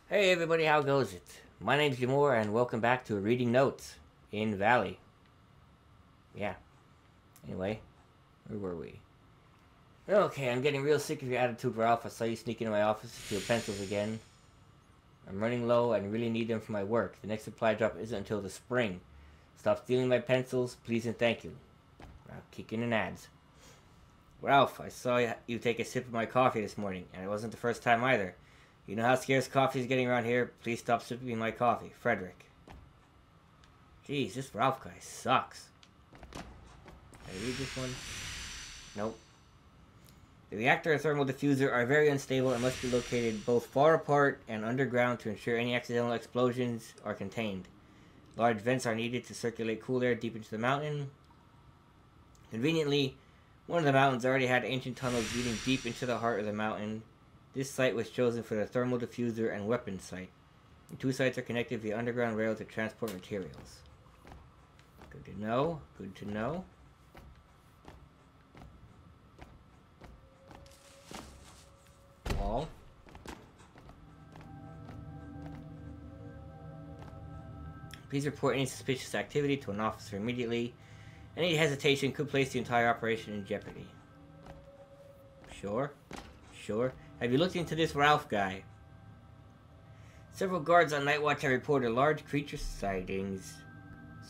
Hey everybody, how goes it? My name's Jamor and welcome back to Reading Notes in Valley. Yeah, anyway, where were we? Okay, I'm getting real sick of your attitude, Ralph. I saw you sneak into my office to steal pencils again. I'm running low and really need them for my work. The next supply drop isn't until the spring. Stop stealing my pencils, please and thank you. Now, kicking in ads. Ralph, I saw you take a sip of my coffee this morning, and it wasn't the first time either. You know how scarce coffee is getting around here? Please stop sipping my coffee. Frederick. Jeez, this Ralph guy sucks. Can I read this one? Nope. The reactor and thermal diffuser are very unstable and must be located both far apart and underground to ensure any accidental explosions are contained. Large vents are needed to circulate cool air deep into the mountain. Conveniently, one of the mountains already had ancient tunnels leading deep into the heart of the mountain. This site was chosen for the thermal diffuser and weapons site. The two sites are connected via underground rail to transport materials. Good to know. Good to know. Wall. Please report any suspicious activity to an officer immediately. Any hesitation could place the entire operation in jeopardy. Sure. Sure. Have you looked into this Ralph guy? Several guards on night watch have reported large creature sightings.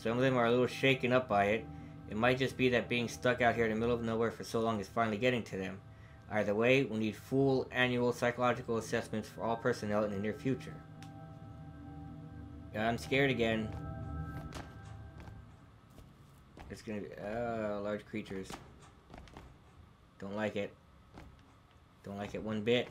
Some of them are a little shaken up by it. It might just be that being stuck out here in the middle of nowhere for so long is finally getting to them. Either way, we need full annual psychological assessments for all personnel in the near future. I'm scared again. It's gonna be large creatures. Don't like it. Don't like it one bit.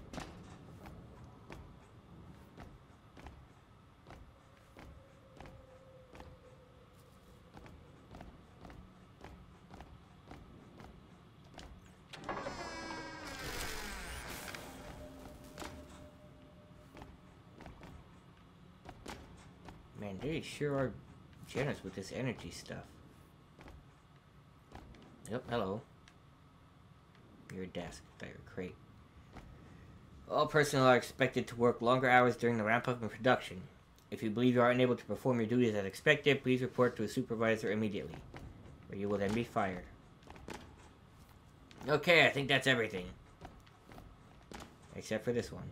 Man, they sure are generous with this energy stuff. Yep, hello. Your desk, by your crate. All personnel are expected to work longer hours during the ramp-up in production. If you believe you are unable to perform your duties as expected, please report to a supervisor immediately, or you will then be fired. Okay, I think that's everything. Except for this one.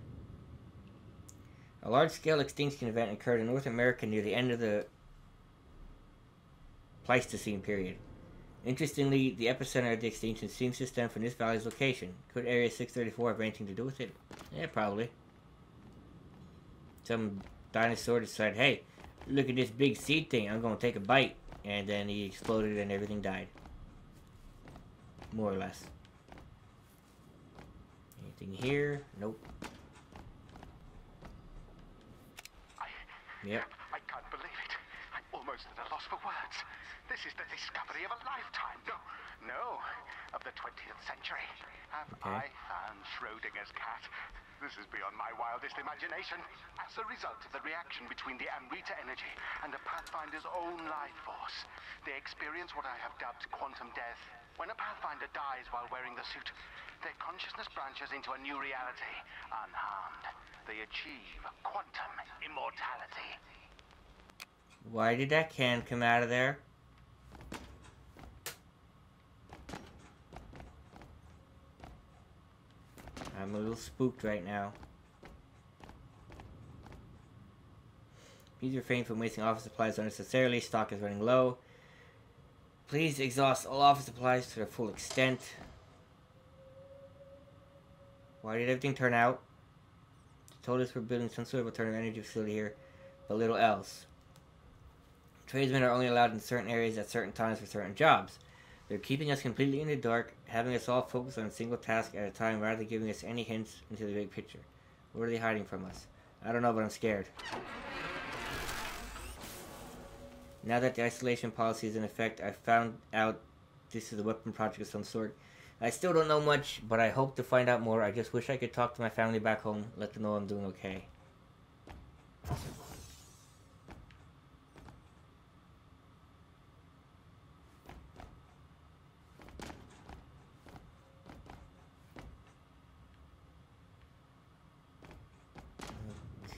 A large-scale extinction event occurred in North America near the end of the Pleistocene period. Interestingly, the epicenter of the extinction seems to stem from this valley's location. Could Area 634 have anything to do with it? Yeah, probably. Some dinosaur decided, hey, look at this big seed thing, I'm gonna take a bite. And then he exploded and everything died. More or less. Anything here? Nope. Yep. I can't believe it. I'm almost at a loss for words. This is the discovery of a lifetime. No, of the 20th century. Have I found Schrodinger's cat? This is beyond my wildest imagination. As a result of the reaction between the Amrita energy and the Pathfinder's own life force, they experience what I have dubbed quantum death. When a Pathfinder dies while wearing the suit, their consciousness branches into a new reality, unharmed. They achieve quantum immortality. Why did that can come out of there? I'm a little spooked right now. Please refrain from wasting office supplies unnecessarily. Stock is running low. Please exhaust all office supplies to their full extent. Why did everything turn out? They told us we're building some sort of alternative energy facility here, but little else. Tradesmen are only allowed in certain areas at certain times for certain jobs. They're keeping us completely in the dark, having us all focus on a single task at a time rather than giving us any hints into the big picture. What are they hiding from us? I don't know, but I'm scared. Now that the isolation policy is in effect, I found out this is a weapon project of some sort. I still don't know much, but I hope to find out more. I just wish I could talk to my family back home, let them know I'm doing okay.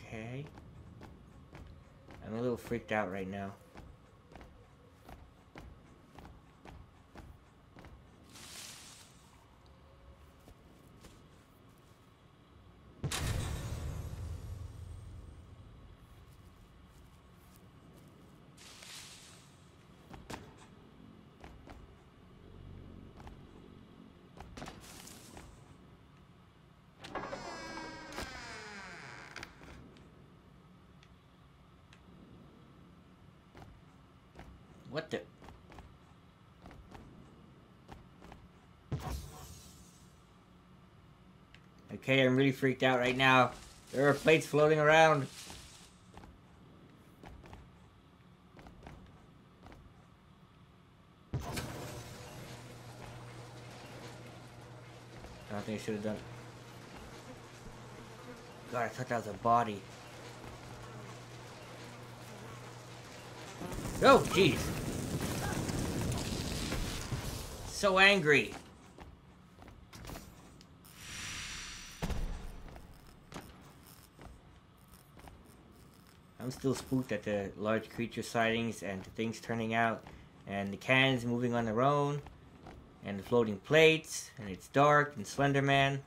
Okay. I'm a little freaked out right now. What the? Okay, I'm really freaked out right now. There are plates floating around. I don't think I should have done. God, I thought that was a body. Oh, jeez. So angry. I'm still spooked at the large creature sightings and the things turning out, and the cans moving on their own, and the floating plates, and it's dark, and Slender Man.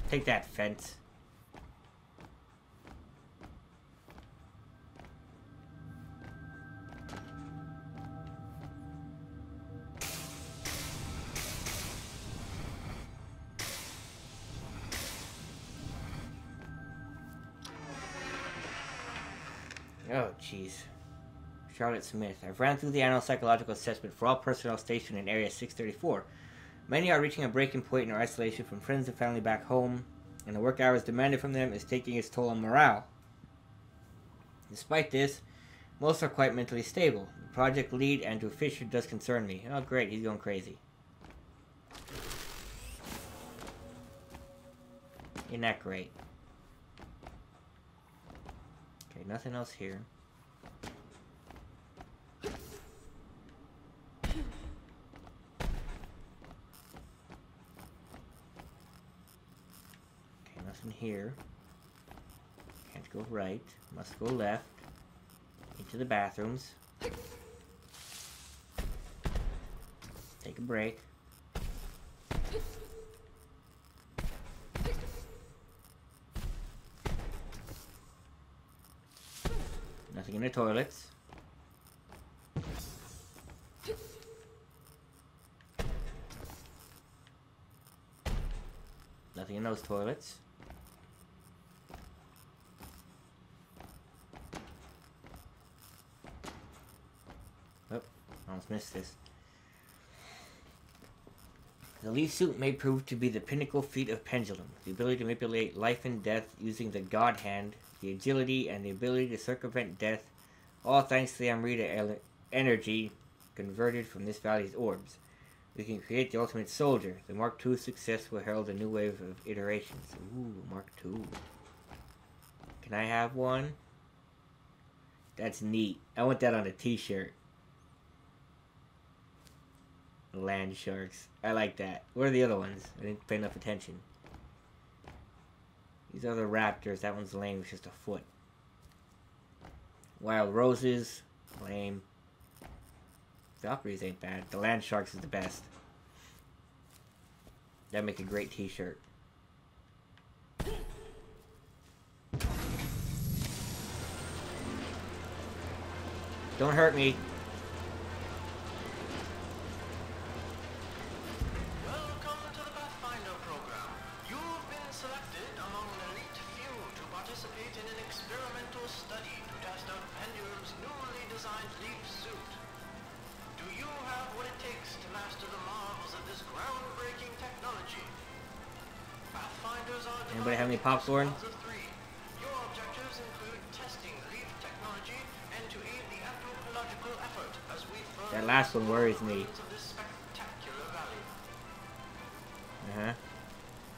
Take that, fence. Oh, jeez. Charlotte Smith. I've ran through the annual psychological assessment for all personnel stationed in Area 634. Many are reaching a breaking point in their isolation from friends and family back home, and the work hours demanded from them is taking its toll on morale. Despite this, most are quite mentally stable. The project lead, Andrew Fisher, does concern me. Oh, great, he's going crazy. Isn't that great? Okay, nothing else here. Okay, nothing here. Can't go right. Must go left. Into the bathrooms. Take a break. Nothing in the toilets. Nothing in those toilets. Oh, almost missed this. The leaf suit may prove to be the pinnacle feat of Pendulum, the ability to manipulate life and death using the God Hand, the agility, and the ability to circumvent death, all thanks to the Amrita energy converted from this valley's orbs. We can create the ultimate soldier. The Mark II success will herald a new wave of iterations. Ooh, Mark II. Can I have one? That's neat. I want that on a t-shirt. Land sharks. I like that. What are the other ones? I didn't pay enough attention. These are the raptors. That one's lame. It's just a foot. Wild roses. Lame. Valkyries ain't bad. The land sharks is the best. That'd make a great t-shirt. Don't hurt me. Welcome to the Pathfinder program. You've been selected among an elite few to participate in an experimental study to test out Pendulum's newly designed leaf suit. Do you have what it takes to master the marvels of this groundbreaking technology? Pathfinders are Anybody have any popcorn? of three. Your objectives include testing leaf technology and to aid the anthropological effort as we further That last one worries me. of this spectacular valley.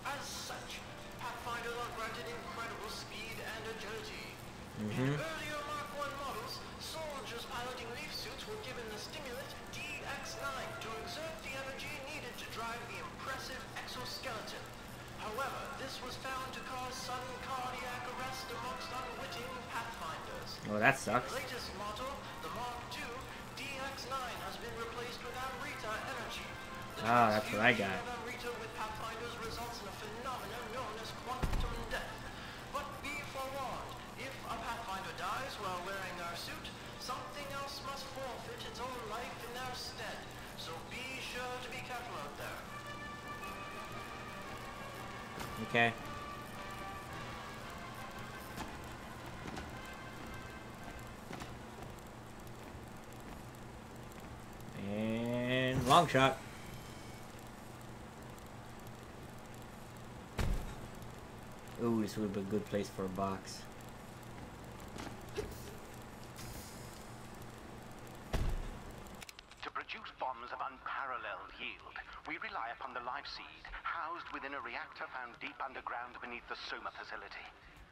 As such, Pathfinders are granted incredible speed and agility. In earlier Mark I models, soldiers piloting leaf suits were given the stimulant DX9 to exert the energy needed to drive the impressive exoskeleton. However, this was found sudden cardiac arrest amongst unwitting pathfinders. Oh, that sucks. The latest model, the Mark II, DX9 has been replaced with Amrita energy. Ah, that's what I got. Amrita with pathfinders results in a phenomenon known as quantum death. But be forewarned, if a pathfinder dies while wearing their suit, something else must forfeit its own life in their stead. So be sure to be careful out there. Okay. And long shot. Ooh, this would be a good place for a box. To produce bombs of unparalleled yield, we rely upon the life seed housed within a reactor found deep underground beneath the Soma facility.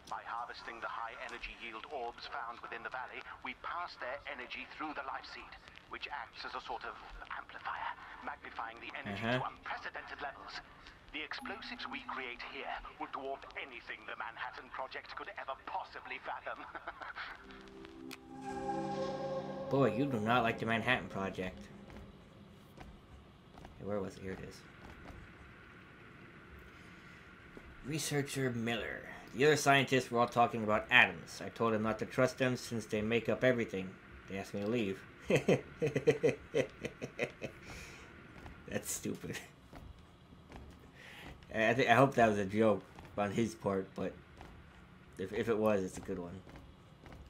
By harvesting the high-energy yield orbs found within the valley, we pass their energy through the life seed, which acts as a sort of amplifier, magnifying the energy to unprecedented levels. The explosives we create here will dwarf anything the Manhattan Project could ever possibly fathom. Boy, you do not like the Manhattan Project. Okay, where was it? Here it is. Researcher Miller. The other scientists were all talking about atoms. I told them not to trust them since they make up everything. They asked me to leave. That's stupid. I hope that was a joke on his part, but if it was, it's a good one.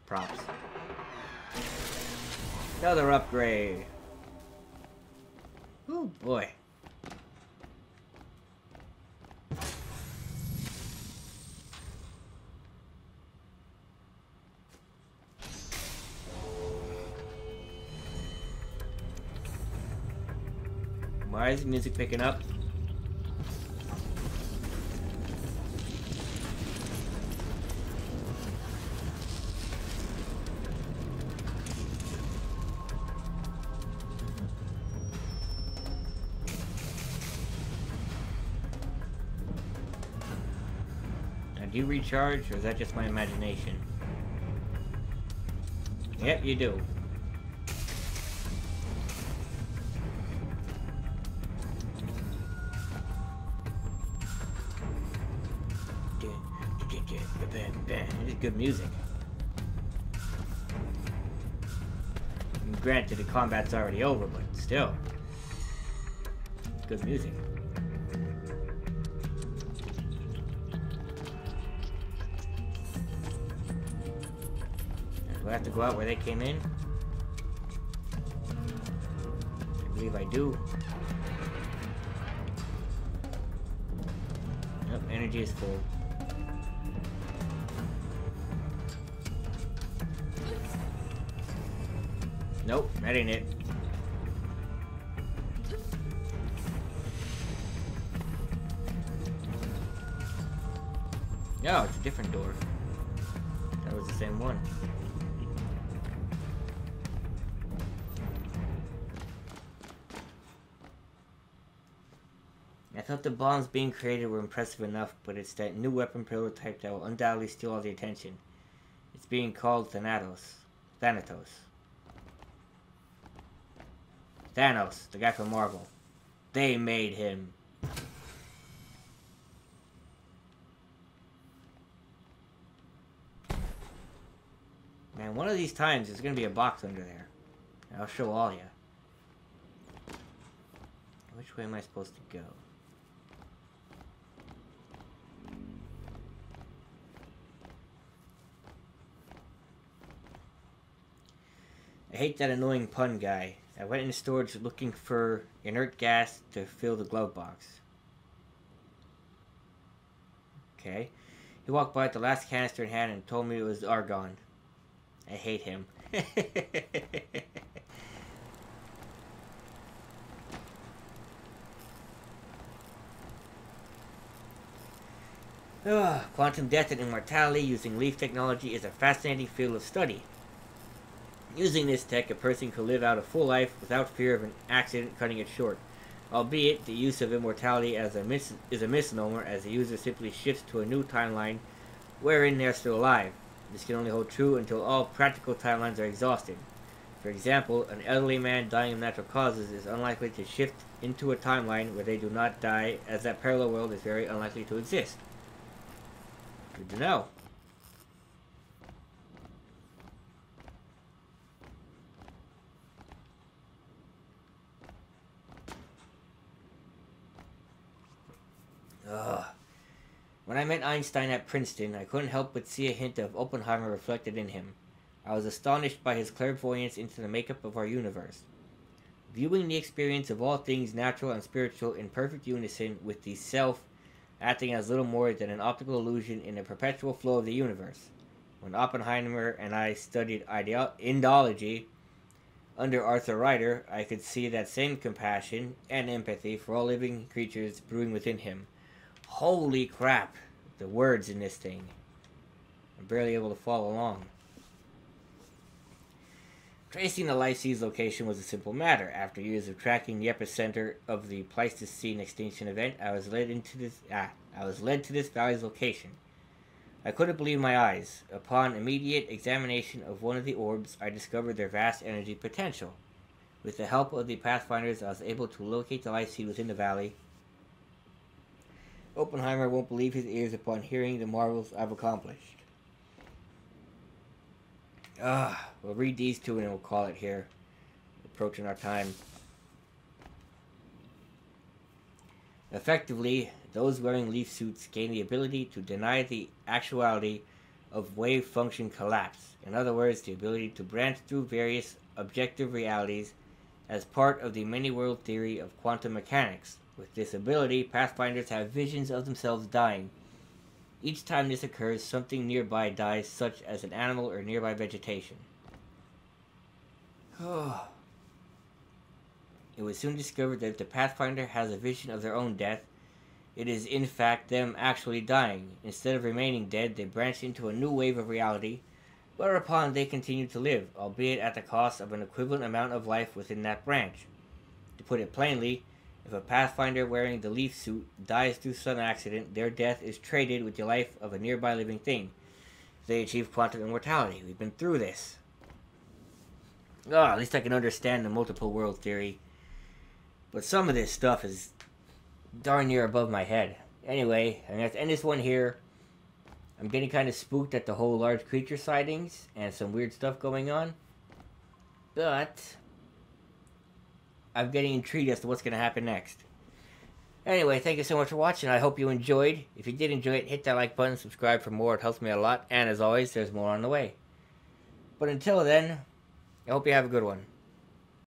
Props. Another upgrade. Oh boy. Why is the music picking up? Now, do you recharge, or is that just my imagination? Yep, you do. It is good music. And granted, the combat's already over, but still. Good music. Do I have to go out where they came in? I believe I do. Yep, energy is full. Nope, that ain't it. No, it's a different door. That was the same one. I thought the bombs being created were impressive enough, but it's that new weapon prototype that will undoubtedly steal all the attention. It's being called Thanatos. Thanos, the guy from Marvel. They made him. Man, one of these times there's gonna be a box under there. I'll show all ya. Which way am I supposed to go? I hate that annoying pun guy. I went into storage looking for inert gas to fill the glove box. Okay. He walked by with the last canister in hand and told me it was argon. I hate him. Quantum death and immortality using leaf technology is a fascinating field of study. Using this tech, a person could live out a full life without fear of an accident cutting it short. Albeit, the use of immortality is a misnomer, as the user simply shifts to a new timeline wherein they are still alive. This can only hold true until all practical timelines are exhausted. For example, an elderly man dying of natural causes is unlikely to shift into a timeline where they do not die, as that parallel world is very unlikely to exist. Good to know. Ugh. When I met Einstein at Princeton, I couldn't help but see a hint of Oppenheimer reflected in him. I was astonished by his clairvoyance into the makeup of our universe. Viewing the experience of all things natural and spiritual in perfect unison with the self acting as little more than an optical illusion in the perpetual flow of the universe. When Oppenheimer and I studied Indology under Arthur Ryder, I could see that same compassion and empathy for all living creatures brewing within him. Holy crap, the words in this thing. I'm barely able to follow along. Tracing the Life Sea's location was a simple matter. After years of tracking the epicenter of the Pleistocene extinction event, I was led to this valley's location. I couldn't believe my eyes. Upon immediate examination of one of the orbs, I discovered their vast energy potential. With the help of the Pathfinders, I was able to locate the Life Seed within the valley. Oppenheimer won't believe his ears upon hearing the marvels I've accomplished. We'll read these two and we'll call it here. Approaching our time. Effectively, those wearing leaf suits gain the ability to deny the actuality of wave function collapse. In other words, the ability to branch through various objective realities as part of the many-world theory of quantum mechanics. With this ability, Pathfinders have visions of themselves dying. Each time this occurs, something nearby dies, such as an animal or nearby vegetation. It was soon discovered that if the Pathfinder has a vision of their own death, it is in fact them actually dying. Instead of remaining dead, they branch into a new wave of reality, whereupon they continue to live, albeit at the cost of an equivalent amount of life within that branch. To put it plainly, if a Pathfinder wearing the leaf suit dies through some accident, their death is traded with the life of a nearby living thing. They achieve quantum immortality. We've been through this. At least I can understand the multiple world theory. But some of this stuff is darn near above my head. Anyway, I'm going to have to end this one here. I'm getting kind of spooked at the whole large creature sightings and some weird stuff going on. But I'm getting intrigued as to what's going to happen next. Anyway, thank you so much for watching. I hope you enjoyed. If you did enjoy it, hit that like button, subscribe for more. It helps me a lot. And as always, there's more on the way. But until then, I hope you have a good one.